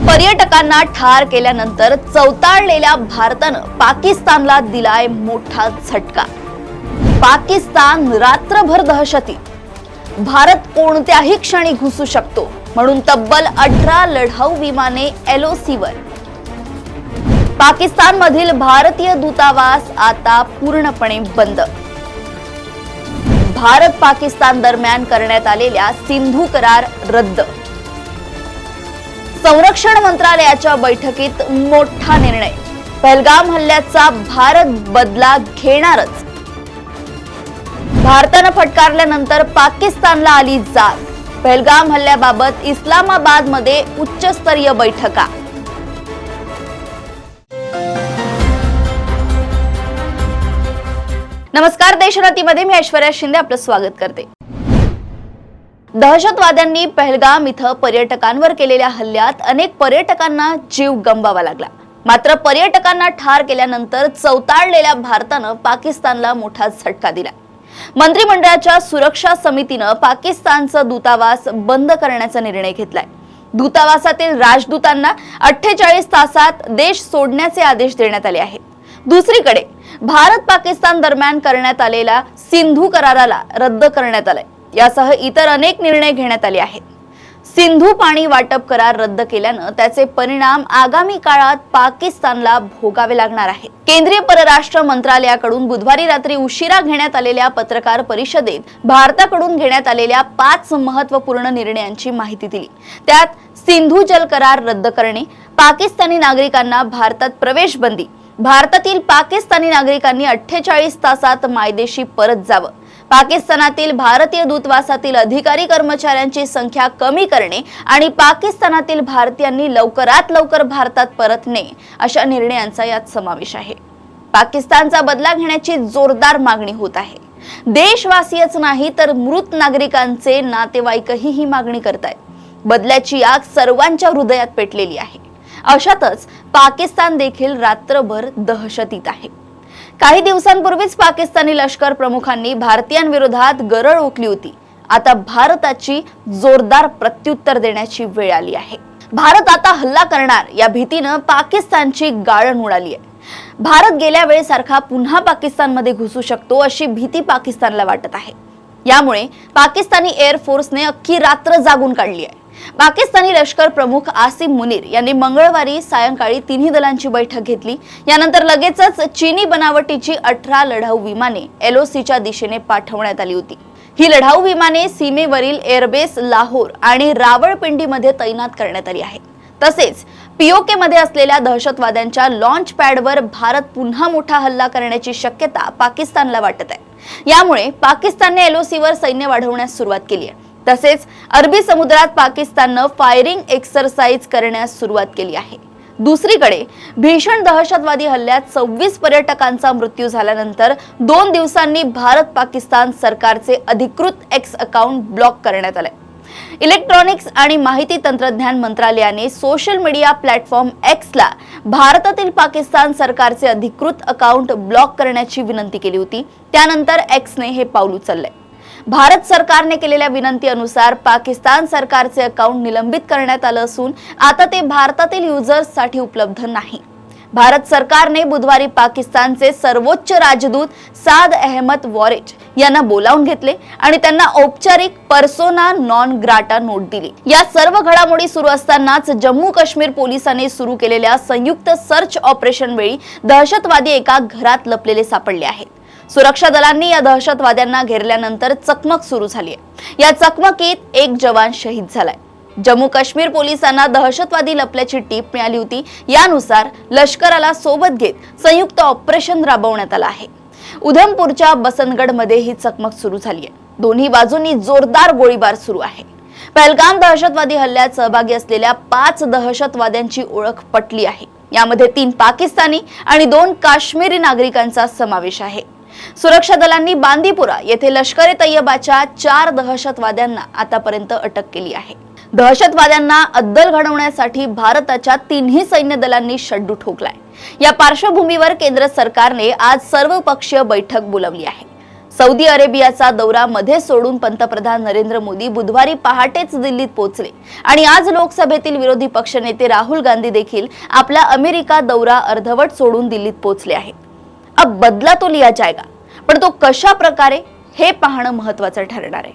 पर्यटकांना ठार केल्यानंतर चौताळलेल्या भारतानं पाकिस्तानला दिलाय मोठा झटका। पाकिस्तान रात्रभर दहशतीत। भारत कोणत्याही क्षणी घुसू शकतो म्हणून तब्बल 18 लढाऊ विमाने एलओसीवर। पाकिस्तानमधील भारतीय दूतावास आता पूर्णपणे बंद। भारत पाकिस्तान दरम्यान करण्यात आलेल्या सिंधू करार रद्द। संरक्षण मंत्रालयाच्या बैठकीत मोठा निर्णय। पहलगाम हल्ल्याचा भारत बदला घेणारच। भारतानं फटकारल्यानंतर पाकिस्तानला आली जाग। पहलगाम हल्ल्याबाबत इस्लामाबादमध्ये उच्चस्तरीय बैठका। नमस्कार, देशरथीमध्ये मी ऐश्वर्या शिंदे आपलं स्वागत करते। दहशतवाद्यांनी पहलगाम इथं पर्यटकांवर केलेल्या हल्ल्यात अनेक पर्यटकांना जीव गमवावा लागला। मात्र पर्यटकांना ठार केल्यानंतर चौताळलेल्या भारतानं पाकिस्तानला मोठा झटका दिला। मंत्रिमंडळाच्या सुरक्षा समितीनं पाकिस्तानचा दूतावास बंद करण्याचा निर्णय घेतलाय। दूतावासातील राजदूतांना 48 तासात देश सोडण्याचे आदेश देण्यात आले आहेत। दुसरीकडे भारत पाकिस्तान दरम्यान करण्यात आलेला सिंधू कराराला रद्द करण्यात आलाय। यासह इतर अनेक निर्णय घेण्यात आले आहेत। सिंधू पाणी वाटप करार रद्द केल्यानं त्याचे परिणाम आगामी काळात पाकिस्तानला भोगावे लागणार आहेत। केंद्रीय परराष्ट्र मंत्रालयाकडून बुधवारी रात्री उशिरा घेण्यात आलेल्या पत्रकार परिषदेत भारताकडून घेण्यात आलेल्या 5 महत्त्वपूर्ण निर्णयांची माहिती दिली। त्यात सिंधू जल करार रद्द करणे, पाकिस्तानी नागरिकांना भारतात प्रवेश बंदी, भारतातील पाकिस्तानी नागरिकांनी 48 तासात मायदेशी परत जावं, पाकिस्तानातील भारतीय दूतावासातील अधिकारी कर्मचाऱ्यांची संख्या कमी करणे आणि पाकिस्तानातील भारतीयांनी लवकरात लवकर भारतात परतणे अशा निर्णयांचा यात समावेश आहे। पाकिस्तानचा बदला घेण्याची जोरदार मागणी होत आहे। देशवासीयच नाही तर मृत नागरिकांचे नातेवाईकही ही मागणी करतायत। बदल्याची आग सर्वांच्या हृदयात पेटलेली आहे। अशातच पाकिस्तान देखील रात्रभर दहशतीत आहे। काही दिवसांपूर्वीच पाकिस्तानी लष्कर प्रमुखांनी भारतीयांविरोधात गरळ ओकली होती। आता भारताची जोरदार प्रत्युत्तर देण्याची वेळ आली आहे। भारत आता हल्ला करणार या भीतीनं पाकिस्तानची गाळण उडाली आहे। भारत गेल्या वेळेसारखा पुन्हा पाकिस्तानमध्ये घुसू शकतो अशी भीती पाकिस्तानला वाटत आहे। यामुळे पाकिस्तानी एअर फोर्सने अख्खी रात्र जागून काढली आहे। पाकिस्तानी लष्कर प्रमुख आसिम मुनीर यांनी मंगळवारी सायंकाळी तिन्ही दलांची बैठक घेतली। यानंतर लगेचच चीनी बनावटीची 18 लढाऊ विमाने एलओसीच्या दिशेने पाठवण्यात आली होती। ही लढाऊ विमाने सीमेवरील एअरबेस लाहोर आणि रावळपिंडीमध्ये तैनात करण्यात आली आहेत। तसेच पीओके मध्ये असलेल्या दहशतवाद्यांच्या लॉन्च पॅडवर भारत पुन्हा मोठा हल्ला करण्याची शक्यता पाकिस्तानला वाटत आहे। यामुळे पाकिस्तानने एलओसीवर सैन्य वाढवण्यास सुरुवात केली आहे। तसेच अरबी समुद्रात पाकिस्ताननं फायरिंग एक्सरसाइज करण्यास सुरुवात केली आहे। दुसरीकडे भीषण दहशतवादी हल्ल्यात 26 पर्यटकांचा मृत्यू झाल्यानंतर 2 दिवसांनी भारत पाकिस्तान सरकारचे अधिकृत एक्स अकाउंट ब्लॉक करण्यात आले। इलेक्ट्रॉनिक्स आणि माहिती तंत्रज्ञान मंत्रालयाने सोशल मीडिया प्लॅटफॉर्म एक्सला भारतातील पाकिस्तान सरकारचे अधिकृत अकाउंट ब्लॉक करण्याची विनंती केली होती। त्यानंतर एक्सने हे पाऊल उचलले। भारत सरकारने केलेल्या विनंतीनुसार पाकिस्तान सरकारचे अकाउंट निलंबित करण्यात आलं असून आता ते भारतातील युजर्ससाठी उपलब्ध नाही। भारत सरकारने बुधवारी पाकिस्तानचे सर्वोच्च राजदूत साद अहमद वॉरेज यांना बोलावून घेतले आणि त्यांना औपचारिक पर्सोना नॉन ग्राटा नोट दिली। या सर्व घडामोडी सुरू असतानाच जम्मू काश्मीर पोलिसांनी सुरू केलेल्या संयुक्त सर्च ऑपरेशन वेळी दहशतवादी एका घरात लपलेले सापडले आहेत। सुरक्षा दलांनी या दहशतवाद्यांना घेरल्यानंतर चकमक सुरू झाली आहे। या चकमकीत एक जवान शहीद झालाय। जम्मू काश्मीर पोलिसांना दहशतवादी लपल्याची टीप मिळाली होती। यानुसार लष्कराला सोबत घेत संयुक्त ऑपरेशन राबवण्यात आलं आहे। उधमपूरच्या बसंतगडमध्ये ही चकमक सुरू झाली आहे। दोन्ही बाजूंनी जोरदार गोळीबार सुरू आहे। पहलगाम दहशतवादी हल्ल्यात सहभागी असलेल्या 5 दहशतवाद्यांची ओळख पटली आहे। यामध्ये 3 पाकिस्तानी आणि 2 काश्मीरी नागरिकांचा समावेश आहे। सुरक्षा दलांनी बांदीपुरा येथे लष्कर ए तैयबाच्या 4 दहशतवाद्यांना आतापर्यंत अटक केली आहे। दहशतवाद्यांना अद्दल घडवण्यासाठी भारताच्या 3ही सैन्य दलांनी शड्डू ठोकलाय। या पार्श्वभूमीवर केंद्र सरकारने आज सर्वपक्षीय बैठक बोलावली आहे। सौदी अरेबियाचा दौरा मध्ये सोडून पंतप्रधान नरेंद्र मोदी बुधवारी पहाटेच दिल्लीत पोहोचले आणि आज लोकसभेतील विरोधी पक्षनेते राहुल गांधी देखील आपला अमेरिका दौरा अर्धवट सोडून दिल्लीत पोहोचले आहेत. अब बदला तो लिया जाएगा, पण तो कशा प्रकारे हे पाहणं महत्त्वाचं ठरणार आहे.